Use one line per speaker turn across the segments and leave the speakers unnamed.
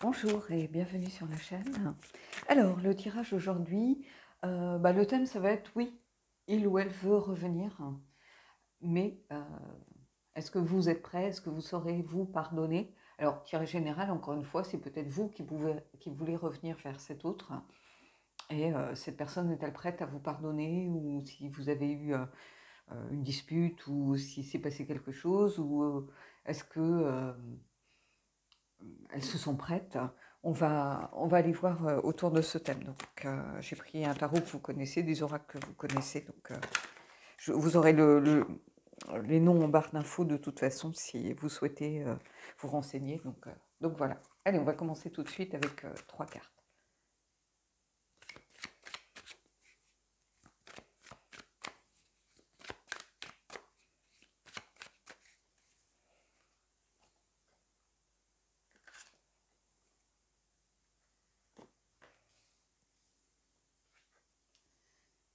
Bonjour et bienvenue sur la chaîne. Alors, le tirage aujourd'hui, le thème, ça va être oui, il ou elle veut revenir, mais est-ce que vous êtes prêt? Est-ce que vous saurez vous pardonner? Alors, tirage général, encore une fois, c'est peut-être vous qui voulez revenir vers cet autre, et cette personne est-elle prête à vous pardonner, ou si vous avez eu une dispute, ou si s'est passé quelque chose, ou est-ce que elles se sont prêtes. On va aller voir autour de ce thème. Donc, j'ai pris un tarot que vous connaissez, des oracles que vous connaissez. Donc, vous aurez les noms en barre d'infos de toute façon si vous souhaitez vous renseigner. Donc voilà. Allez, on va commencer tout de suite avec 3 cartes.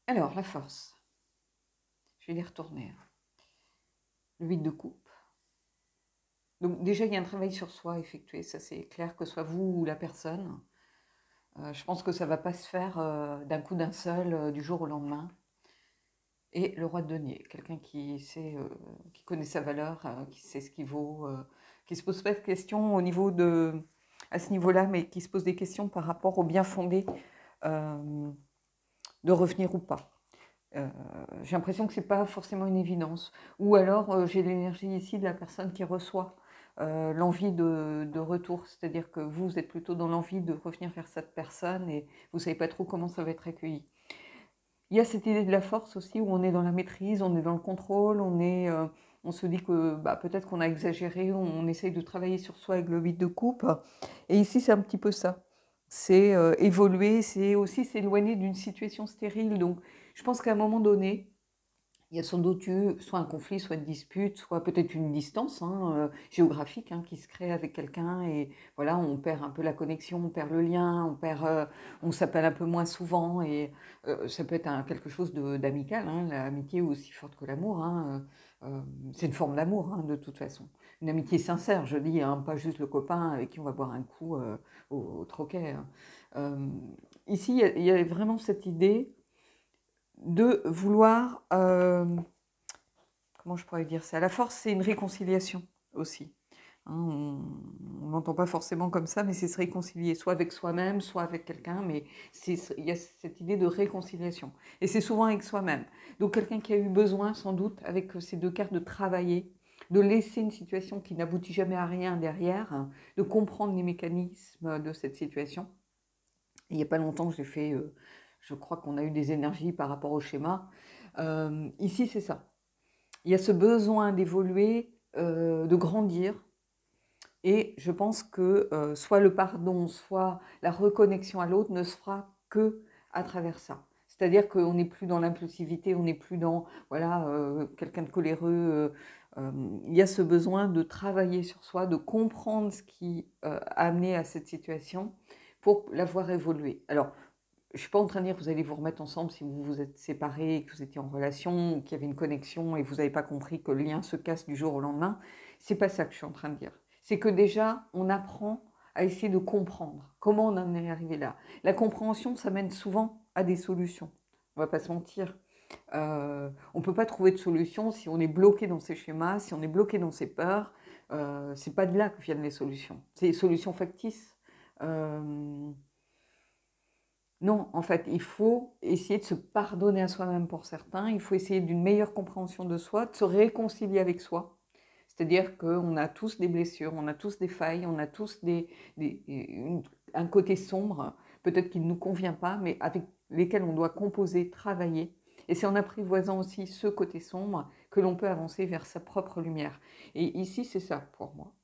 Alors, la force. Je vais les retourner. Le 8 de coupe. Donc déjà, il y a un travail sur soi à effectuer. Ça, c'est clair, que ce soit vous ou la personne. Je pense que ça ne va pas se faire d'un coup d'un seul, du jour au lendemain. Et le roi de denier, quelqu'un qui connaît sa valeur, qui sait ce qu'il vaut, qui se pose pas de questions à ce niveau-là, mais qui se pose des questions par rapport au bien fondé de revenir ou pas. J'ai l'impression que c'est pas forcément une évidence. Ou alors j'ai l'énergie ici de la personne qui reçoit l'envie de retour, c'est-à-dire que vous êtes plutôt dans l'envie de revenir vers cette personne et vous savez pas trop comment ça va être accueilli. Il y a cette idée de la force aussi, où on est dans la maîtrise, on est dans le contrôle, on se dit que peut-être qu'on a exagéré, on essaye de travailler sur soi avec le 8 de coupe. Et ici, c'est un petit peu ça. C'est évoluer, c'est aussi s'éloigner d'une situation stérile. Donc, je pense qu'à un moment donné, il y a sans doute eu soit un conflit, soit une dispute, soit peut-être une distance géographique qui se crée avec quelqu'un, et voilà, on perd un peu la connexion, on perd le lien, on s'appelle un peu moins souvent, et ça peut être quelque chose d'amical. L'amitié est aussi forte que l'amour. C'est une forme d'amour de toute façon. Une amitié sincère, je dis, pas juste le copain avec qui on va boire un coup au troquet. Ici, il y a vraiment cette idée de vouloir, comment je pourrais dire ça, la force, c'est une réconciliation aussi. On n'entend pas forcément comme ça, mais c'est se réconcilier, soit avec soi-même, soit avec quelqu'un, mais il y a cette idée de réconciliation. Et c'est souvent avec soi-même. Donc quelqu'un qui a eu besoin, sans doute, avec ces 2 cartes, de travailler, de laisser une situation qui n'aboutit jamais à rien derrière, de comprendre les mécanismes de cette situation. Et il n'y a pas longtemps, j'ai fait, je crois qu'on a eu des énergies par rapport au schéma. Ici, c'est ça. Il y a ce besoin d'évoluer, de grandir, et je pense que soit le pardon, soit la reconnexion à l'autre ne se fera que à travers ça. C'est-à-dire qu'on n'est plus dans l'impulsivité, on n'est plus dans quelqu'un de coléreux. Il y a ce besoin de travailler sur soi, de comprendre ce qui a amené à cette situation pour la voir évoluer. Alors, je ne suis pas en train de dire que vous allez vous remettre ensemble si vous vous êtes séparés, que vous étiez en relation, qu'il y avait une connexion et vous n'avez pas compris que le lien se casse du jour au lendemain. C'est pas ça que je suis en train de dire. C'est que déjà, on apprend à essayer de comprendre comment on en est arrivé là. La compréhension, ça mène souvent à des solutions. On ne va pas se mentir. On ne peut pas trouver de solution si on est bloqué dans ces schémas, si on est bloqué dans ces peurs. C'est pas de là que viennent les solutions. C'est des solutions factices. Non, en fait, il faut essayer de se pardonner à soi-même pour certains, il faut essayer d'une meilleure compréhension de soi, de se réconcilier avec soi. C'est-à-dire qu'on a tous des blessures, on a tous des failles, on a tous un côté sombre, peut-être qui ne nous convient pas, mais avec lesquels on doit composer, travailler. Et c'est en apprivoisant aussi ce côté sombre que l'on peut avancer vers sa propre lumière. Et ici, c'est ça pour moi.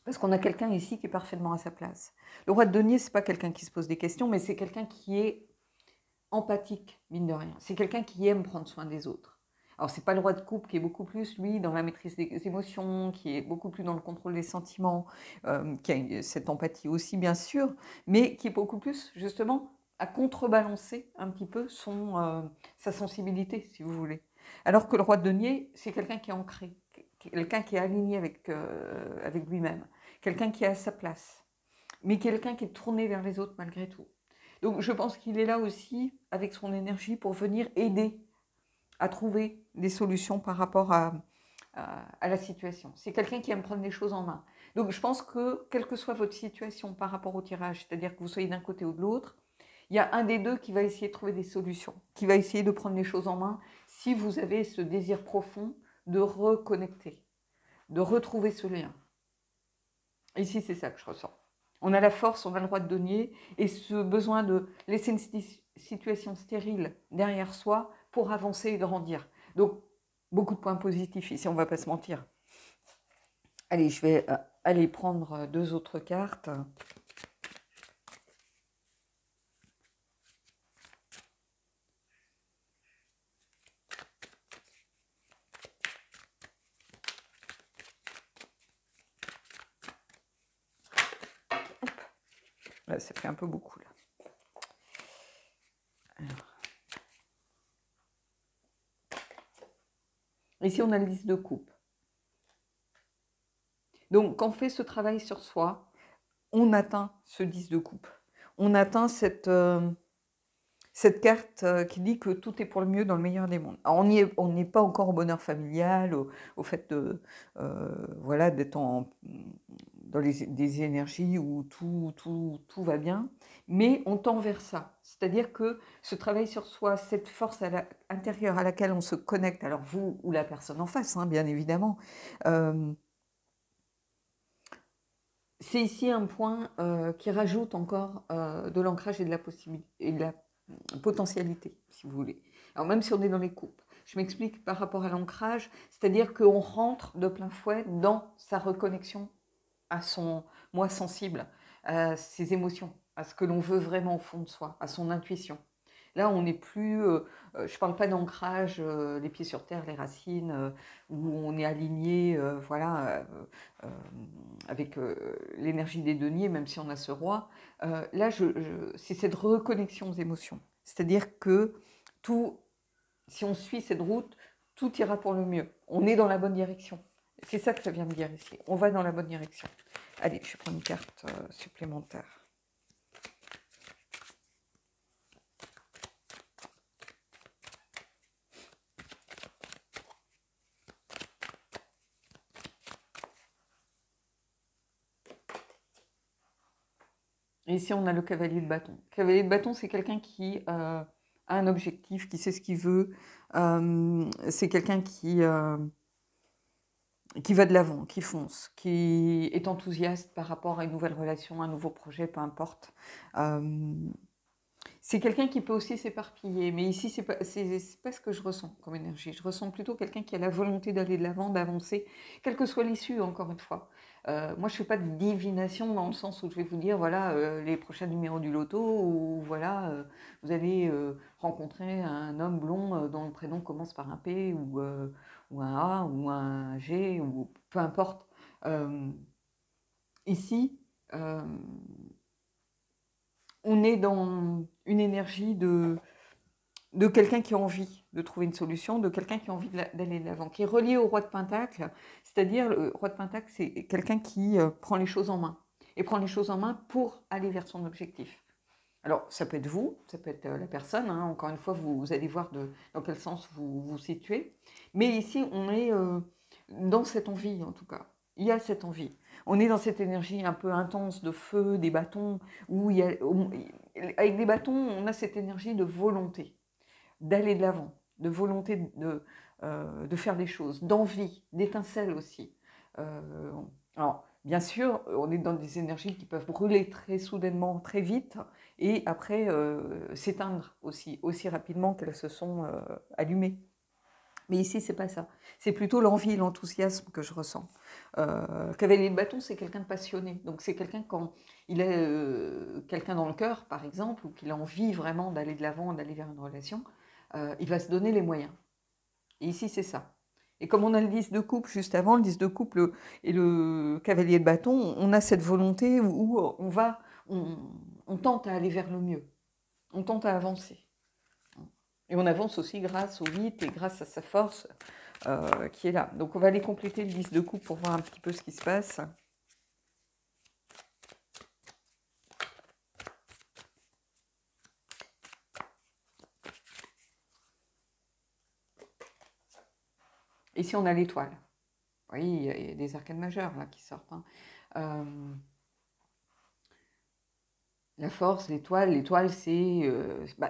Parce qu'on a quelqu'un ici qui est parfaitement à sa place. Le roi de denier, ce n'est pas quelqu'un qui se pose des questions, mais c'est quelqu'un qui est empathique, mine de rien. C'est quelqu'un qui aime prendre soin des autres. Alors, ce n'est pas le roi de coupe qui est beaucoup plus, lui, dans la maîtrise des émotions, qui est beaucoup plus dans le contrôle des sentiments, qui a cette empathie aussi, bien sûr, mais qui est beaucoup plus, justement, à contrebalancer un petit peu sa sensibilité, si vous voulez. Alors que le roi de denier, c'est quelqu'un qui est ancré, quelqu'un qui est aligné avec lui-même, quelqu'un qui est à sa place. mais quelqu'un qui est tourné vers les autres malgré tout. Donc je pense qu'il est là aussi avec son énergie pour venir aider à trouver des solutions par rapport à la situation. C'est quelqu'un qui aime prendre les choses en main. Donc je pense que quelle que soit votre situation par rapport au tirage, c'est-à-dire que vous soyez d'un côté ou de l'autre, il y a un des deux qui va essayer de trouver des solutions, qui va essayer de prendre les choses en main si vous avez ce désir profond de reconnecter, de retrouver ce lien. Ici, c'est ça que je ressens. On a la force, on a le droit de donner, et ce besoin de laisser une situation stérile derrière soi pour avancer et grandir. Donc, beaucoup de points positifs ici, on ne va pas se mentir. Allez, je vais aller prendre 2 autres cartes. Là, ça fait un peu beaucoup, là. Alors. Ici, on a le 10 de coupe. Donc, quand on fait ce travail sur soi, on atteint ce 10 de coupe. On atteint cette carte qui dit que tout est pour le mieux dans le meilleur des mondes. Alors, on n'est pas encore au bonheur familial, au fait de, voilà, d'être dans des énergies où tout va bien, mais on tend vers ça. C'est-à-dire que ce travail sur soi, cette force intérieure à laquelle on se connecte, alors vous ou la personne en face, hein, bien évidemment, c'est ici un point qui rajoute encore de l'ancrage et de la possibilité, et de la potentialité, si vous voulez. Alors même si on est dans les coupes, je m'explique par rapport à l'ancrage, c'est-à-dire qu'on rentre de plein fouet dans sa reconnexion à son moi sensible, à ses émotions, à ce que l'on veut vraiment au fond de soi, à son intuition. Là, on n'est plus, je ne parle pas d'ancrage, les pieds sur terre, les racines, où on est aligné, voilà, avec l'énergie des deniers, même si on a ce roi. Là, c'est cette reconnexion aux émotions. C'est-à-dire que tout, si on suit cette route, tout ira pour le mieux. On est dans la bonne direction. C'est ça que ça vient me dire ici. On va dans la bonne direction. Allez, je vais prendre une carte supplémentaire. Et ici, on a le cavalier de bâton. Le cavalier de bâton, c'est quelqu'un qui a un objectif, qui sait ce qu'il veut. C'est quelqu'un qui va de l'avant, qui fonce, qui est enthousiaste par rapport à une nouvelle relation, un nouveau projet, peu importe. C'est quelqu'un qui peut aussi s'éparpiller, mais ici, c'est pas ce que je ressens comme énergie. Je ressens plutôt quelqu'un qui a la volonté d'aller de l'avant, d'avancer, quelle que soit l'issue, encore une fois. Moi, je ne fais pas de divination dans le sens où je vais vous dire, voilà, les prochains numéros du loto, ou voilà, vous allez rencontrer un homme blond dont le prénom commence par un P, ou un A, ou un G, ou peu importe. Ici, on est dans une énergie de quelqu'un qui a envie de trouver une solution, de quelqu'un qui a envie d'aller de l'avant, qui est relié au roi de Pentacle, c'est-à-dire le roi de Pentacle, c'est quelqu'un qui prend les choses en main, et prend les choses en main pour aller vers son objectif. Alors, ça peut être vous, ça peut être la personne, hein, encore une fois, vous allez voir dans quel sens vous vous situez, mais ici, on est dans cette envie, en tout cas. Il y a cette envie. On est dans cette énergie un peu intense de feu, des bâtons, où avec des bâtons, on a cette énergie de volonté, d'aller de l'avant, de volonté de faire des choses, d'envie, d'étincelle aussi. Alors, bien sûr, on est dans des énergies qui peuvent brûler très soudainement, très vite, et après s'éteindre aussi rapidement qu'elles se sont allumées. Mais ici, c'est pas ça. C'est plutôt l'envie et l'enthousiasme que je ressens. Cavalier de bâton, c'est quelqu'un de passionné. Donc, c'est quelqu'un quand il a quelqu'un dans le cœur, par exemple, ou qu'il a envie vraiment d'aller de l'avant, d'aller vers une relation, il va se donner les moyens. Et ici, c'est ça. Et comme on a le 10 de coupe juste avant, le 10 de coupe et le cavalier de bâton, on a cette volonté où on tente à aller vers le mieux. On tente à avancer. Et on avance aussi grâce au 8 et grâce à sa force qui est là. Donc on va aller compléter le 10 de coupe pour voir un petit peu ce qui se passe. Ici, on a l'étoile. Vous voyez, il y a des arcanes majeures là qui sortent. Hein. La force, l'étoile, c'est,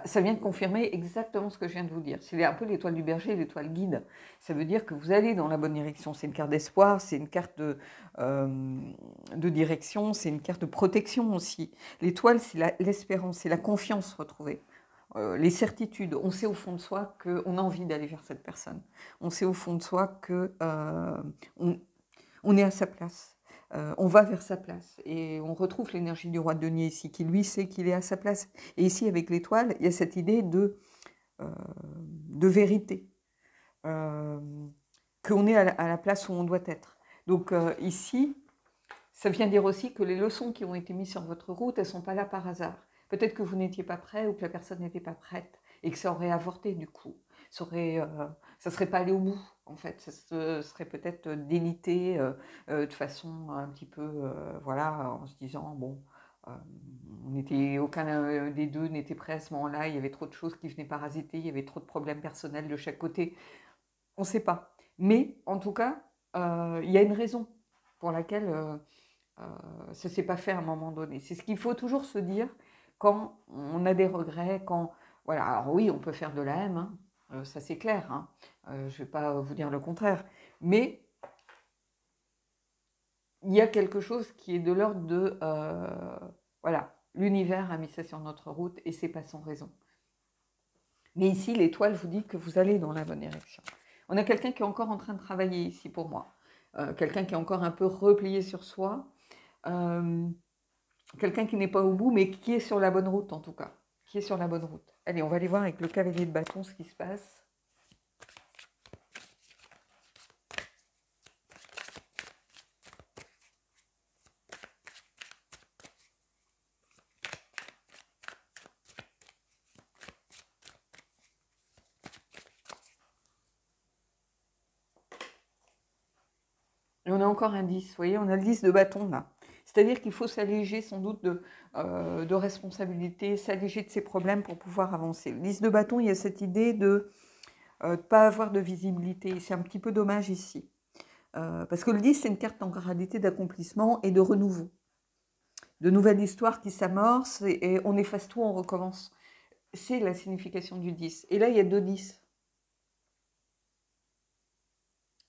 ça vient de confirmer exactement ce que je viens de vous dire. C'est un peu l'étoile du berger, l'étoile guide. Ça veut dire que vous allez dans la bonne direction. C'est une carte d'espoir, c'est une carte de direction, c'est une carte de protection aussi. L'étoile, c'est l'espérance, c'est la confiance retrouvée. Les certitudes. On sait au fond de soi qu'on a envie d'aller vers cette personne. On sait au fond de soi qu'on on est à sa place. On va vers sa place et on retrouve l'énergie du roi de denier ici, qui lui sait qu'il est à sa place. Et ici, avec l'étoile, il y a cette idée de vérité, qu'on est à la place où on doit être. Donc ici, ça vient dire aussi que les leçons qui ont été mises sur votre route, elles ne sont pas là par hasard. Peut-être que vous n'étiez pas prêt ou que la personne n'était pas prête et que ça aurait avorté du coup. Ça ne serait pas allé au bout, en fait. Ça serait peut-être délité de façon un petit peu, voilà, en se disant, bon, aucun des deux n'était prêt à ce moment-là, il y avait trop de choses qui venaient parasiter, il y avait trop de problèmes personnels de chaque côté. On ne sait pas. Mais en tout cas, il y a une raison pour laquelle ça ne s'est pas fait à un moment donné. C'est ce qu'il faut toujours se dire quand on a des regrets, quand... Voilà, alors oui, on peut faire de la haine, hein, ça c'est clair, hein, je ne vais pas vous dire le contraire, mais il y a quelque chose qui est de l'ordre de... voilà, l'univers a mis ça sur notre route et c'est pas sans raison. Mais ici, l'étoile vous dit que vous allez dans la bonne direction. On a quelqu'un qui est encore en train de travailler ici pour moi, quelqu'un qui est encore un peu replié sur soi, quelqu'un qui n'est pas au bout, mais qui est sur la bonne route en tout cas. Qui est sur la bonne route. Allez, on va aller voir avec le cavalier de bâton ce qui se passe. Et on a encore un 10, vous voyez, on a le 10 de bâton là. C'est-à-dire qu'il faut s'alléger sans doute de responsabilité, s'alléger de ses problèmes pour pouvoir avancer. Le 10 de bâton, il y a cette idée de ne pas avoir de visibilité. C'est un petit peu dommage ici. Parce que le 10, c'est une carte en gradité d'accomplissement et de renouveau. De nouvelles histoires qui s'amorcent et on efface tout, on recommence. C'est la signification du 10. Et là, il y a 2 10.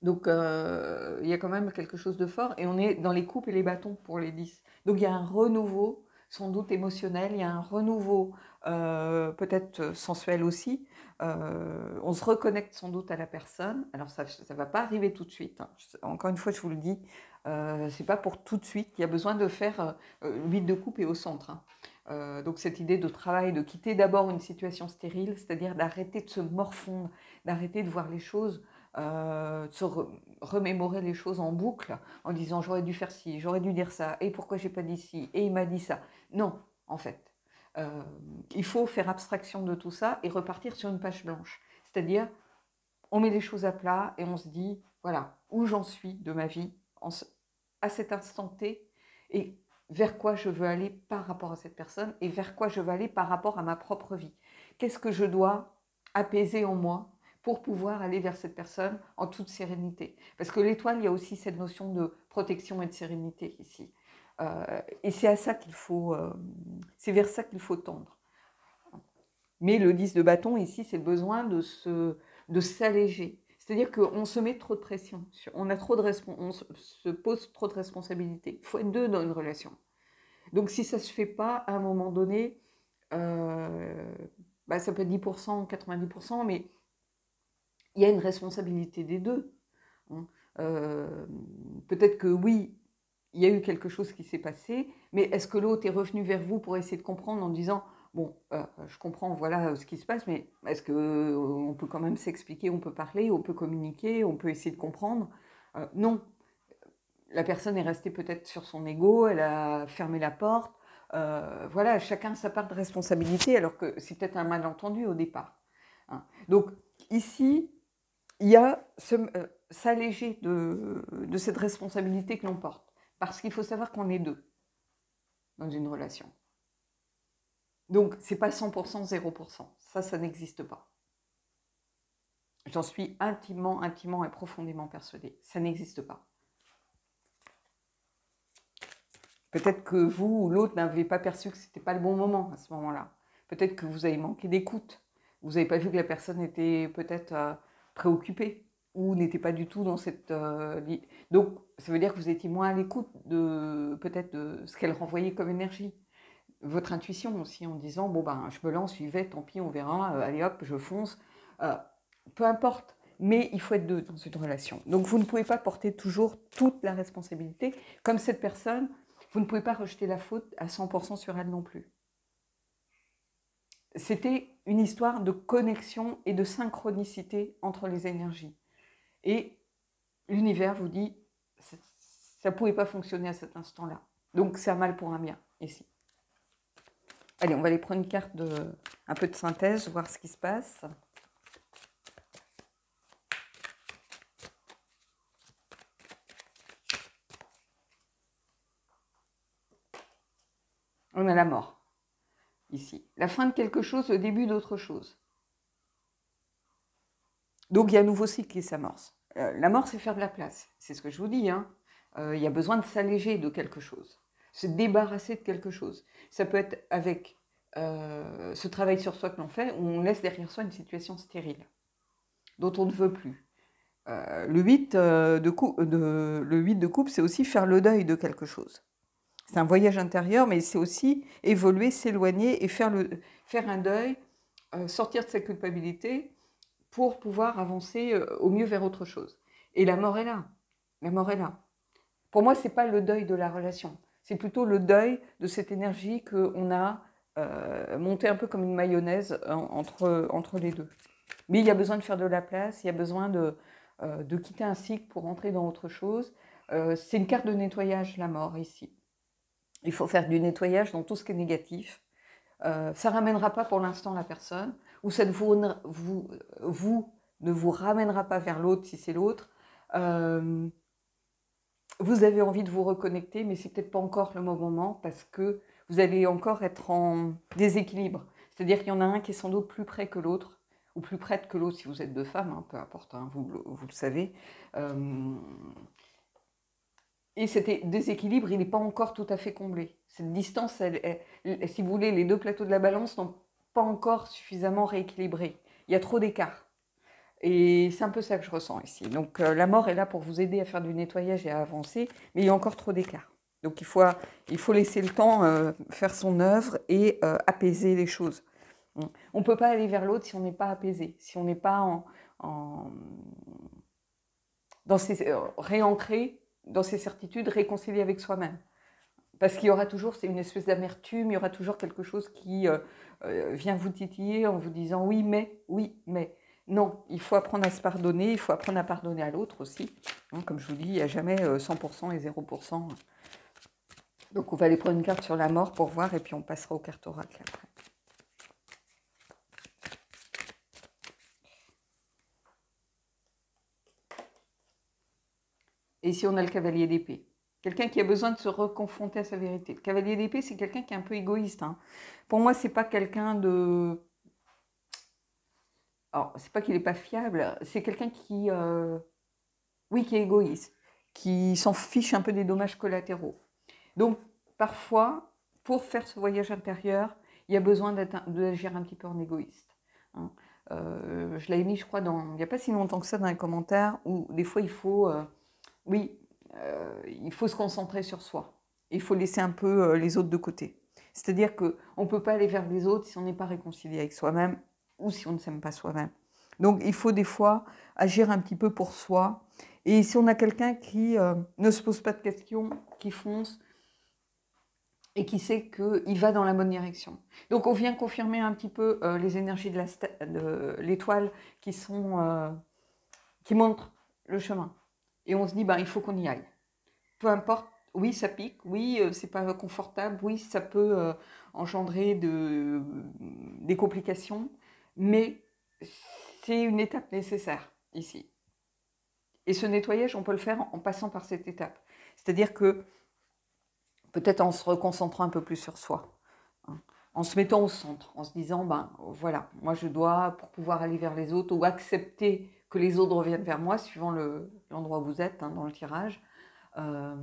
Donc, il y a quand même quelque chose de fort. Et on est dans les coupes et les bâtons pour les 10. Donc, il y a un renouveau, sans doute émotionnel. Il y a un renouveau, peut-être sensuel aussi. On se reconnecte sans doute à la personne. Alors, ça ne va pas arriver tout de suite. Hein. Encore une fois, je vous le dis, ce n'est pas pour tout de suite. Il y a besoin de faire 8 de coupe et au centre. Hein. Donc, cette idée de travail, de quitter d'abord une situation stérile, c'est-à-dire d'arrêter de se morfondre, d'arrêter de voir les choses de se remémorer les choses en boucle en disant j'aurais dû faire ci, j'aurais dû dire ça, et pourquoi j'ai pas dit ci, et il m'a dit ça. Non, en fait. Il faut faire abstraction de tout ça et repartir sur une page blanche. C'est-à-dire, on met les choses à plat et on se dit, voilà, où j'en suis de ma vie à cet instant T et vers quoi je veux aller par rapport à cette personne et vers quoi je veux aller par rapport à ma propre vie. Qu'est-ce que je dois apaiser en moi pour pouvoir aller vers cette personne en toute sérénité. Parce que l'étoile, il y a aussi cette notion de protection et de sérénité ici. Et c'est à ça qu'il faut, c'est vers ça qu'il faut tendre. Mais le 10 de bâton ici, c'est le besoin de s'alléger. C'est-à-dire qu'on se met trop de pression, on se pose trop de responsabilités. Il faut être deux dans une relation. Donc si ça ne se fait pas, à un moment donné, ça peut être 10%, 90%, mais il y a une responsabilité des deux. Hein. Peut-être que oui, il y a eu quelque chose qui s'est passé, mais est-ce que l'autre est revenu vers vous pour essayer de comprendre en disant bon, je comprends, voilà ce qui se passe, mais est-ce qu'on peut quand même s'expliquer, on peut parler, on peut communiquer, on peut essayer de comprendre non. La personne est restée peut-être sur son ego, elle a fermé la porte. Voilà, chacun a sa part de responsabilité, alors que c'est peut-être un malentendu au départ. Hein. Donc ici, il y a s'alléger de cette responsabilité que l'on porte. Parce qu'il faut savoir qu'on est deux dans une relation. Donc, ce n'est pas 100%, 0%. Ça n'existe pas. J'en suis intimement, intimement et profondément persuadée. Ça n'existe pas. Peut-être que vous ou l'autre n'avez pas perçu que ce n'était pas le bon moment à ce moment-là. Peut-être que vous avez manqué d'écoute. Vous n'avez pas vu que la personne était peut-être préoccupée ou n'était pas du tout dans cette... Donc, ça veut dire que vous étiez moins à l'écoute de peut-être de ce qu'elle renvoyait comme énergie. Votre intuition aussi en disant, bon ben, je me lance, j'y vais, tant pis, on verra, allez hop, je fonce. Peu importe, mais il faut être deux dans une relation. Donc, vous ne pouvez pas porter toujours toute la responsabilité. Comme cette personne, vous ne pouvez pas rejeter la faute à 100% sur elle non plus. C'était une histoire de connexion et de synchronicité entre les énergies. Et l'univers vous dit, ça ne pouvait pas fonctionner à cet instant-là. Donc c'est un mal pour un bien, ici. Allez, on va aller prendre une carte un peu de synthèse, voir ce qui se passe. On a la mort, ici. La fin de quelque chose, le début d'autre chose. Donc il y a un nouveau cycle qui s'amorce. La mort, c'est faire de la place. C'est ce que je vous dis. Hein. Il y a besoin de s'alléger de quelque chose, se débarrasser de quelque chose. Ça peut être avec ce travail sur soi que l'on fait, où on laisse derrière soi une situation stérile, dont on ne veut plus. Le 8 de coupe, c'est aussi faire le deuil de quelque chose. C'est un voyage intérieur, mais c'est aussi évoluer, s'éloigner et faire un deuil, sortir de sa culpabilité, pour pouvoir avancer au mieux vers autre chose. Et la mort est là. La mort est là. Pour moi, ce n'est pas le deuil de la relation. C'est plutôt le deuil de cette énergie qu'on a montée un peu comme une mayonnaise entre les deux. Mais il y a besoin de faire de la place, il y a besoin de quitter un cycle pour entrer dans autre chose. C'est une carte de nettoyage, la mort, ici. Il faut faire du nettoyage dans tout ce qui est négatif. Ça ne ramènera pas pour l'instant la personne, ou ça ne vous ne vous ramènera pas vers l'autre si c'est l'autre. Vous avez envie de vous reconnecter, mais c'est peut-être pas encore le bon moment parce que vous allez encore être en déséquilibre. C'est-à-dire qu'il y en a un qui est sans doute plus près que l'autre, ou plus près que l'autre si vous êtes deux femmes, hein, peu importe, hein, vous le savez. Et cet déséquilibre, il n'est pas encore tout à fait comblé. Cette distance, si vous voulez, les deux plateaux de la balance n'ont pas encore suffisamment rééquilibré. Il y a trop d'écart. Et c'est un peu ça que je ressens ici. Donc la mort est là pour vous aider à faire du nettoyage et à avancer, mais il y a encore trop d'écart. Donc il faut laisser le temps faire son œuvre et apaiser les choses. On ne peut pas aller vers l'autre si on n'est pas apaisé, si on n'est pas réancré dans ses certitudes, réconcilié avec soi-même. Parce qu'il y aura toujours, c'est une espèce d'amertume, il y aura toujours quelque chose qui vient vous titiller en vous disant oui, mais. Non, il faut apprendre à se pardonner, il faut apprendre à pardonner à l'autre aussi. Hein, comme je vous dis, il n'y a jamais 100% et 0%. Donc on va aller prendre une carte sur la mort pour voir et puis on passera aux cartes oracles après. Et ici on a le cavalier d'épée. Quelqu'un qui a besoin de se reconfronter à sa vérité. Le cavalier d'épée, c'est quelqu'un qui est un peu égoïste. Hein. Pour moi, c'est pas quelqu'un de... Alors, c'est pas qu'il n'est pas fiable, c'est quelqu'un qui... Oui, qui est égoïste, qui s'en fiche un peu des dommages collatéraux. Donc, parfois, pour faire ce voyage intérieur, il y a besoin d'agir un petit peu en égoïste. Hein. Je l'avais mis, je crois, il n'y a pas si longtemps que ça dans les commentaires, où des fois, il faut... il faut se concentrer sur soi. Il faut laisser un peu les autres de côté. C'est-à-dire qu'on ne peut pas aller vers les autres si on n'est pas réconcilié avec soi-même ou si on ne s'aime pas soi-même. Donc il faut des fois agir un petit peu pour soi. Et si on a quelqu'un qui ne se pose pas de questions, qui fonce et qui sait qu'il va dans la bonne direction. Donc on vient confirmer un petit peu les énergies de l'étoile qui montrent le chemin. Et on se dit, ben, il faut qu'on y aille. Peu importe, oui, ça pique, oui, c'est pas confortable, oui, ça peut engendrer des complications, mais c'est une étape nécessaire ici. Et ce nettoyage, on peut le faire en passant par cette étape. C'est-à-dire que peut-être en se reconcentrant un peu plus sur soi. en se mettant au centre, en se disant, ben voilà, moi je dois, pour pouvoir aller vers les autres, ou accepter que les autres reviennent vers moi, suivant l'endroit où vous êtes dans le tirage, euh,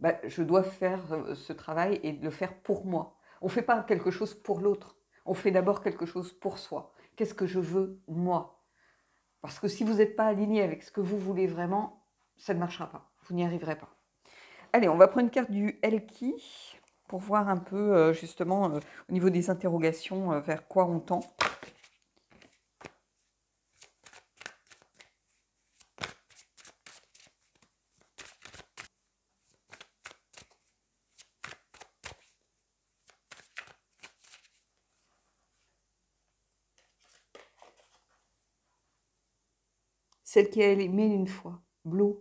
ben, je dois faire ce travail et le faire pour moi. On ne fait pas quelque chose pour l'autre, on fait d'abord quelque chose pour soi. Qu'est-ce que je veux, moi? Parce que si vous n'êtes pas aligné avec ce que vous voulez vraiment, ça ne marchera pas, vous n'y arriverez pas. Allez, on va prendre une carte du Elki pour voir un peu justement au niveau des interrogations vers quoi on tend. Celle qui a aimé une fois, Blue.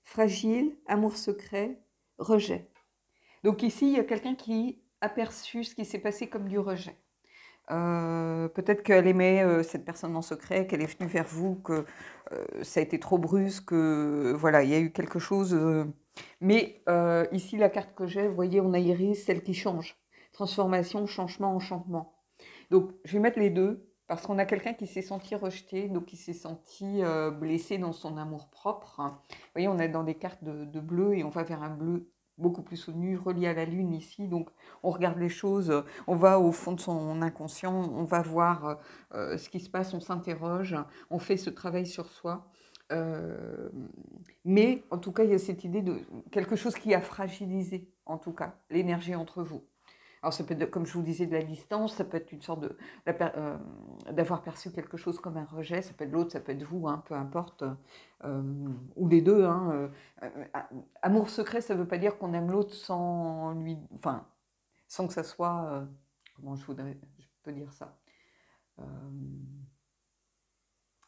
Fragile, amour secret, rejet. Donc ici, il y a quelqu'un qui a perçu ce qui s'est passé comme du rejet. Peut-être qu'elle aimait cette personne en secret, qu'elle est venue vers vous, que ça a été trop brusque, que voilà, il y a eu quelque chose. Mais ici, la carte que j'ai, vous voyez, on a Iris, celle qui change. Transformation, changement, enchantement. Donc, je vais mettre les deux, parce qu'on a quelqu'un qui s'est senti rejeté, donc qui s'est senti blessé dans son amour-propre. Vous voyez, on est dans des cartes de bleu, et on va vers un bleu beaucoup plus soutenu, relié à la lune ici. Donc, on regarde les choses, on va au fond de son inconscient, on va voir ce qui se passe, on s'interroge, on fait ce travail sur soi. Mais en tout cas, il y a cette idée de quelque chose qui a fragilisé, en tout cas, l'énergie entre vous. Alors ça peut être, comme je vous disais, de la distance, ça peut être une sorte d'avoir perçu quelque chose comme un rejet, ça peut être l'autre, ça peut être vous, hein, peu importe, ou les deux. Hein, amour secret, ça ne veut pas dire qu'on aime l'autre sans lui, enfin, sans que ça soit, comment je peux dire ça, euh,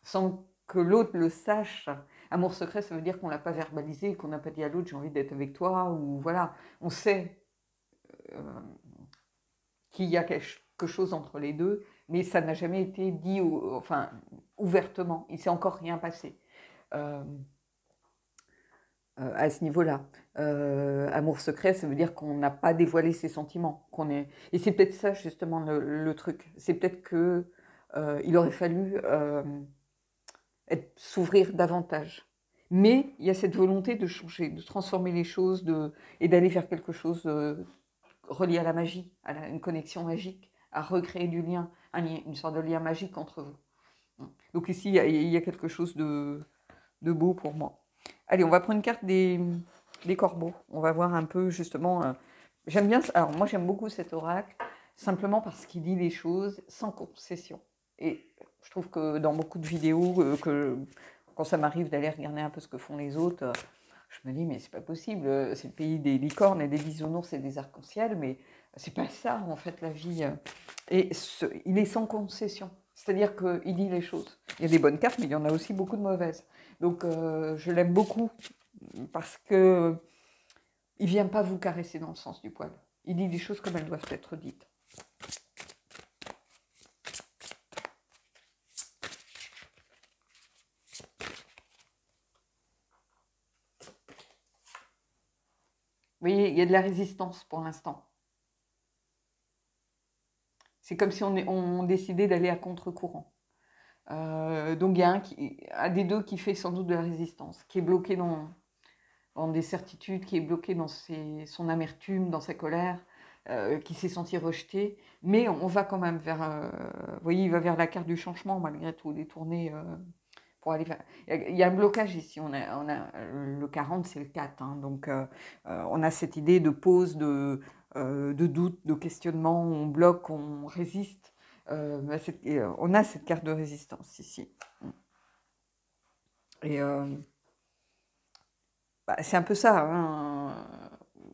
sans que l'autre le sache. Amour secret, ça veut dire qu'on ne l'a pas verbalisé, qu'on n'a pas dit à l'autre j'ai envie d'être avec toi, ou voilà, on sait qu'il y a quelque chose entre les deux, mais ça n'a jamais été dit enfin, ouvertement. Il ne s'est encore rien passé à ce niveau-là. Amour secret, ça veut dire qu'on n'a pas dévoilé ses sentiments. Et c'est peut-être ça justement le truc. C'est peut-être qu'il aurait fallu s'ouvrir davantage. Mais il y a cette volonté de changer, de transformer les choses et d'aller vers quelque chose relié à la magie, à une connexion magique, à recréer du lien, une sorte de lien magique entre vous. Donc ici, il y a quelque chose de beau pour moi. Allez, on va prendre une carte des corbeaux. On va voir un peu justement... j'aime bien... Alors moi, j'aime beaucoup cet oracle, simplement parce qu'il dit les choses sans concession. Et je trouve que dans beaucoup de vidéos, quand ça m'arrive d'aller regarder un peu ce que font les autres, je me dis, mais c'est pas possible, c'est le pays des licornes et des bisounours et des arcs-en-ciel, mais c'est pas ça, en fait, la vie. Et il est sans concession, c'est-à-dire qu'il dit les choses. Il y a des bonnes cartes, mais il y en a aussi beaucoup de mauvaises. Donc, je l'aime beaucoup, parce que il vient pas vous caresser dans le sens du poil. Il dit des choses comme elles doivent être dites. Vous voyez, il y a de la résistance pour l'instant. C'est comme si on décidait d'aller à contre-courant. Donc il y a un des deux qui fait sans doute de la résistance, qui est bloqué dans des certitudes, qui est bloqué dans son amertume, dans sa colère, qui s'est senti rejeté. Mais on va quand même vers... vous voyez, il va vers la carte du changement, malgré tout, détourné pour aller vers... Il y a un blocage ici. On a, le 40, c'est le 4. Hein, donc on a cette idée de pause, de doute, de questionnement. On bloque, on résiste. On a cette carte de résistance ici. Et c'est un peu ça. Hein.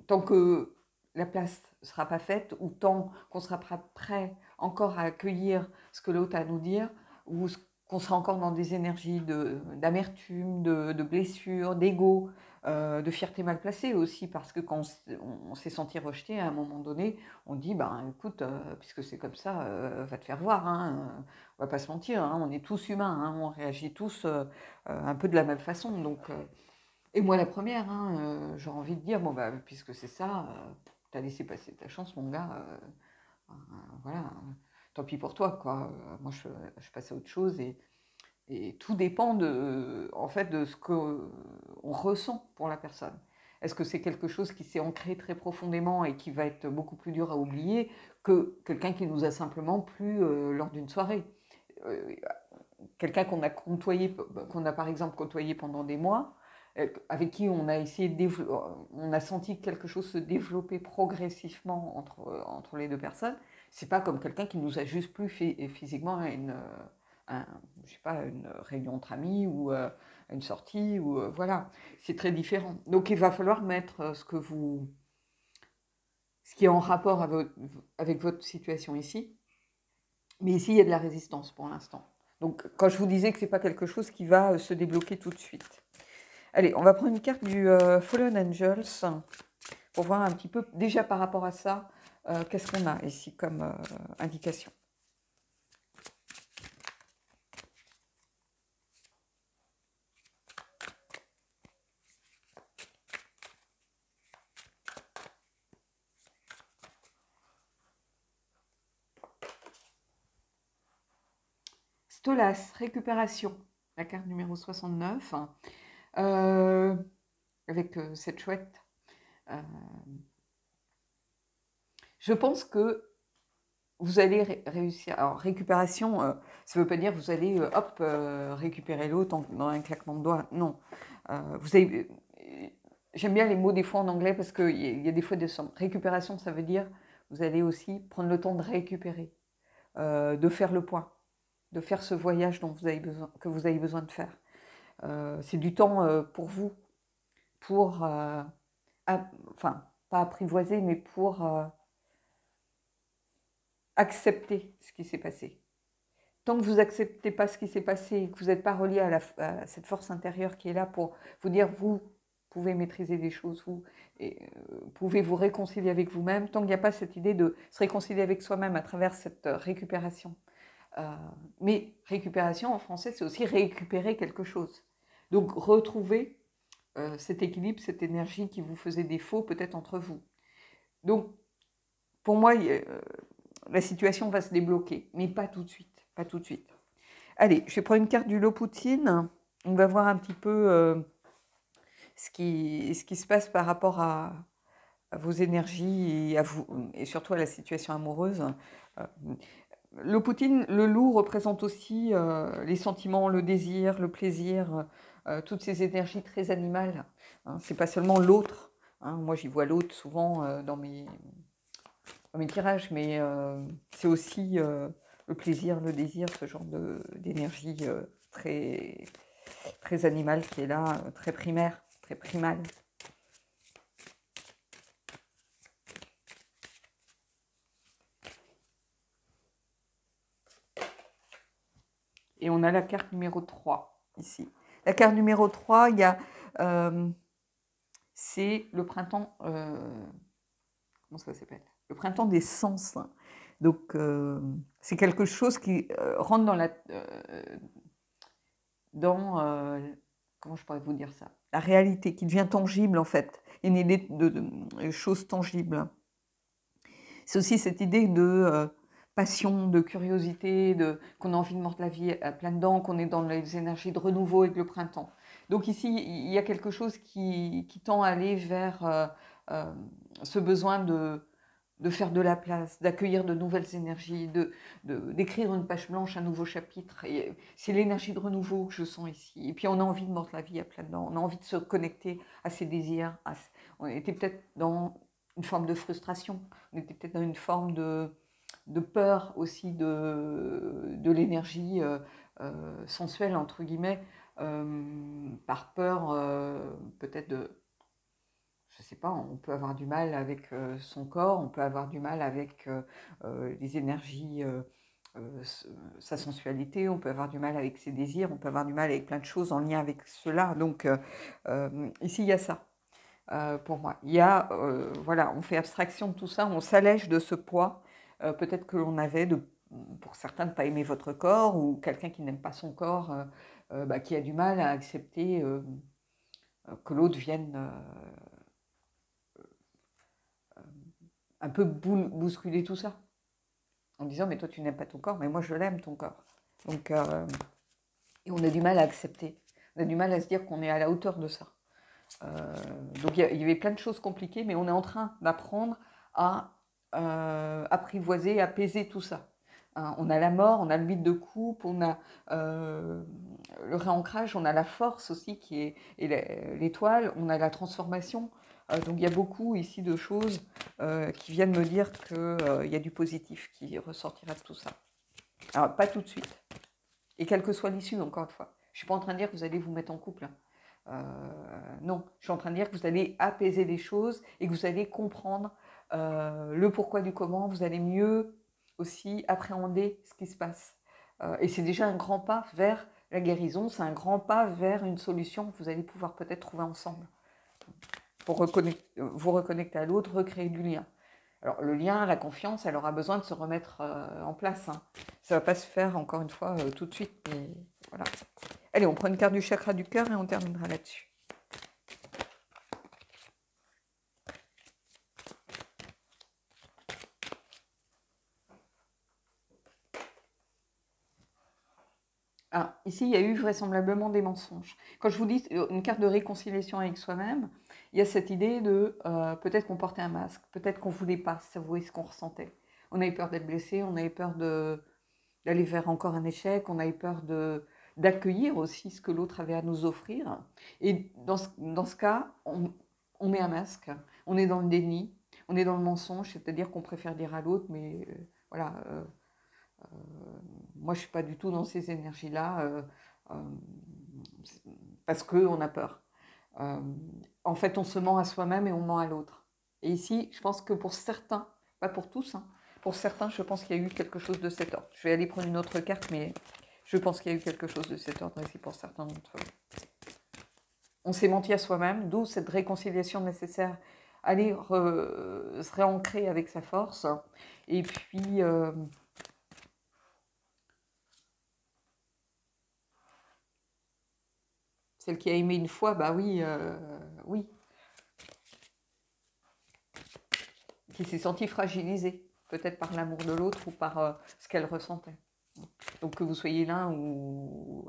Tant que la place ne sera pas faite, ou tant qu'on sera prêt encore à accueillir ce que l'autre a à nous dire, ou qu'on sera encore dans des énergies d'amertume, de blessure, d'ego, de fierté mal placée aussi, parce que quand on s'est senti rejeté à un moment donné, on dit, ben écoute, puisque c'est comme ça, va te faire voir, hein, on va pas se mentir, hein, on est tous humains, hein, on réagit tous un peu de la même façon, donc... et moi la première, hein, j'aurais envie de dire, bon bah puisque c'est ça, t'as laissé passer ta chance mon gars, Voilà, tant pis pour toi, quoi. Moi, je passe à autre chose et tout dépend en fait, de ce qu'on ressent pour la personne. Est-ce que c'est quelque chose qui s'est ancré très profondément et qui va être beaucoup plus dur à oublier que quelqu'un qui nous a simplement plu lors d'une soirée? Euh, Quelqu'un qu'on a par exemple côtoyé pendant des mois, avec qui on a essayé on a senti quelque chose se développer progressivement entre les deux personnes. C'est pas comme quelqu'un qui nous a juste plu physiquement à je sais pas, une réunion entre amis ou à une sortie ou voilà, c'est très différent. Donc il va falloir mettre ce qui est en rapport avec votre situation ici. Mais ici, il y a de la résistance pour l'instant. Donc, quand je vous disais que ce n'est pas quelque chose qui va se débloquer tout de suite. Allez, on va prendre une carte du Fallen Angels pour voir un petit peu, déjà par rapport à ça, qu'est-ce qu'on a ici comme indication. Stolas, récupération, la carte numéro 69, avec cette chouette. Je pense que vous allez réussir. Alors, récupération, ça ne veut pas dire que vous allez, récupérer l'autre dans un claquement de doigts. Non. Vous avez, j'aime bien les mots des fois en anglais parce qu'il y a des fois des sommes. Récupération, ça veut dire vous allez aussi prendre le temps de récupérer, de faire le point, de faire ce voyage que vous avez besoin de faire. C'est du temps pour vous, pour, enfin, pas apprivoiser, mais pour accepter ce qui s'est passé. Tant que vous n'acceptez pas ce qui s'est passé, que vous n'êtes pas relié à cette force intérieure qui est là pour vous dire vous pouvez maîtriser des choses, vous pouvez vous réconcilier avec vous-même, tant qu'il n'y a pas cette idée de se réconcilier avec soi-même à travers cette récupération. Mais récupération en français, c'est aussi récupérer quelque chose. Donc retrouver cet équilibre, cette énergie qui vous faisait défaut peut-être entre vous. Donc pour moi, la situation va se débloquer, mais pas tout de suite, pas tout de suite. Allez, je vais prendre une carte du Loputin. On va voir un petit peu ce qui se passe par rapport à vos énergies et surtout à la situation amoureuse. Loputin, le loup représente aussi les sentiments, le désir, le plaisir, toutes ces énergies très animales. Hein, c'est pas seulement l'autre. Hein, moi, j'y vois l'autre souvent dans mes tirages, mais c'est aussi le plaisir, le désir, ce genre d'énergie très, très animale qui est là, très primaire, très primale. Et on a la carte numéro 3 ici. La carte numéro 3, c'est le printemps, comment ça s'appelle? Le printemps des sens. Donc, c'est quelque chose qui rentre comment je pourrais vous dire ça? La réalité, qui devient tangible en fait, une idée de choses tangibles. C'est aussi cette idée de passion, de curiosité, qu'on a envie de mordre la vie à pleines dents, qu'on est dans les énergies de renouveau avec le printemps. Donc ici, il y a quelque chose qui tend à aller vers ce besoin de faire de la place, d'accueillir de nouvelles énergies, d'écrire une page blanche, un nouveau chapitre. C'est l'énergie de renouveau que je sens ici. Et puis on a envie de mordre la vie à pleines dents, on a envie de se connecter à ses désirs. On était peut-être dans une forme de frustration, on était peut-être dans une forme de peur aussi de l'énergie sensuelle, entre guillemets, par peur peut-être je ne sais pas, on peut avoir du mal avec son corps, on peut avoir du mal avec les énergies, sa sensualité, on peut avoir du mal avec ses désirs, on peut avoir du mal avec plein de choses en lien avec cela. Donc ici, il y a ça. Pour moi, il y a, voilà, on fait abstraction de tout ça, on s'allège de ce poids, peut-être que l'on avait, pour certains, de ne pas aimer votre corps, ou quelqu'un qui n'aime pas son corps, qui a du mal à accepter que l'autre vienne un peu bousculer tout ça. disant, mais toi tu n'aimes pas ton corps, mais moi je l'aime ton corps. Donc, et on a du mal à accepter, on a du mal à se dire qu'on est à la hauteur de ça. Donc il y avait plein de choses compliquées, mais on est en train d'apprendre à apprivoiser, apaiser tout ça. Hein, on a la mort, on a le vide de coupe, on a le réancrage, on a la force aussi qui est l'étoile, on a la transformation. Donc il y a beaucoup ici de choses qui viennent me dire qu'il y a du positif qui ressortira de tout ça. Alors pas tout de suite, et quelle que soit l'issue, encore une fois. Je ne suis pas en train de dire que vous allez vous mettre en couple. Non, je suis en train de dire que vous allez apaiser les choses et que vous allez comprendre le pourquoi du comment, vous allez mieux aussi appréhender ce qui se passe. Et c'est déjà un grand pas vers la guérison, c'est un grand pas vers une solution que vous allez pouvoir peut-être trouver ensemble pour vous reconnecter à l'autre, recréer du lien. Alors le lien, la confiance, elle aura besoin de se remettre en place. Hein. Ça ne va pas se faire, encore une fois, tout de suite. Mais voilà. Allez, on prend une carte du chakra du cœur et on terminera là-dessus. Ah, ici, il y a eu vraisemblablement des mensonges. Quand je vous dis une carte de réconciliation avec soi-même, il y a cette idée de peut-être qu'on portait un masque, peut-être qu'on ne voulait pas s'avouer ce qu'on ressentait. On avait peur d'être blessé, on avait peur d'aller vers encore un échec, on avait peur d'accueillir aussi ce que l'autre avait à nous offrir. Et dans ce cas, on met un masque, on est dans le déni, on est dans le mensonge, c'est-à-dire qu'on préfère dire à l'autre, mais voilà, moi je ne suis pas du tout dans ces énergies-là, parce qu'on a peur. En fait, on se ment à soi-même et on ment à l'autre. Et ici, je pense que pour certains, pas pour tous, hein, pour certains, je pense qu'il y a eu quelque chose de cet ordre. Je vais aller prendre une autre carte, mais je pense qu'il y a eu quelque chose de cet ordre ici pour certains d'entre eux. On s'est menti à soi-même, d'où cette réconciliation nécessaire. Aller se réancrer avec sa force. Et puis, celle qui a aimé une fois, bah oui, oui. Qui s'est sentie fragilisée, peut-être par l'amour de l'autre ou par ce qu'elle ressentait. Donc que vous soyez l'un ou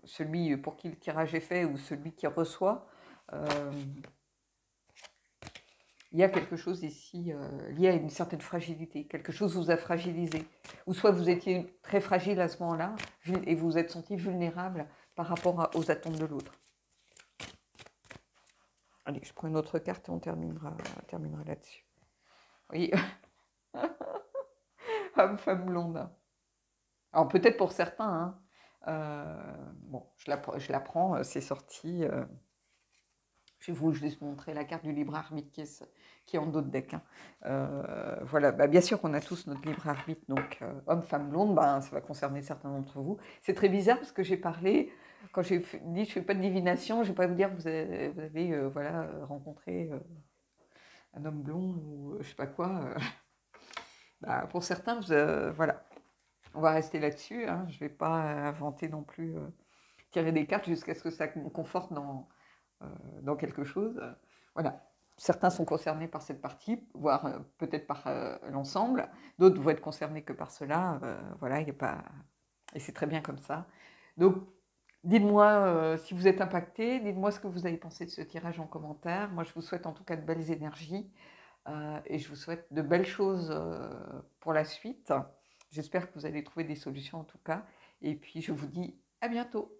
celui pour qui le tirage est fait ou celui qui reçoit, il y a quelque chose ici lié à une certaine fragilité. Quelque chose vous a fragilisé. Ou soit vous étiez très fragile à ce moment-là et vous vous êtes senti vulnérable par rapport aux attentes de l'autre. Allez, je prends une autre carte et on terminera là-dessus. Oui. Homme-femme blonde. Alors peut-être pour certains, hein. Bon, je la prends, c'est sorti. Je vais vous juste montrer la carte du libre arbitre qui est en dos de deck. Hein. Voilà, bah, bien sûr qu'on a tous notre libre arbitre, donc homme, femme, blonde, bah, ça va concerner certains d'entre vous. C'est très bizarre parce que j'ai parlé, quand j'ai dit je ne fais pas de divination, je ne vais pas vous dire que vous avez voilà, rencontré un homme blond ou je ne sais pas quoi. Bah, pour certains, voilà. On va rester là-dessus, hein. Je ne vais pas inventer non plus, tirer des cartes jusqu'à ce que ça me conforte dans quelque chose. Voilà. Certains sont concernés par cette partie, voire peut-être par l'ensemble. D'autres vont être concernés que par cela. Voilà, il n'y a pas... Et c'est très bien comme ça. Donc, dites-moi si vous êtes impacté, dites-moi ce que vous avez pensé de ce tirage en commentaire. Moi, je vous souhaite en tout cas de belles énergies et je vous souhaite de belles choses pour la suite. J'espère que vous allez trouver des solutions en tout cas. Et puis, je vous dis à bientôt.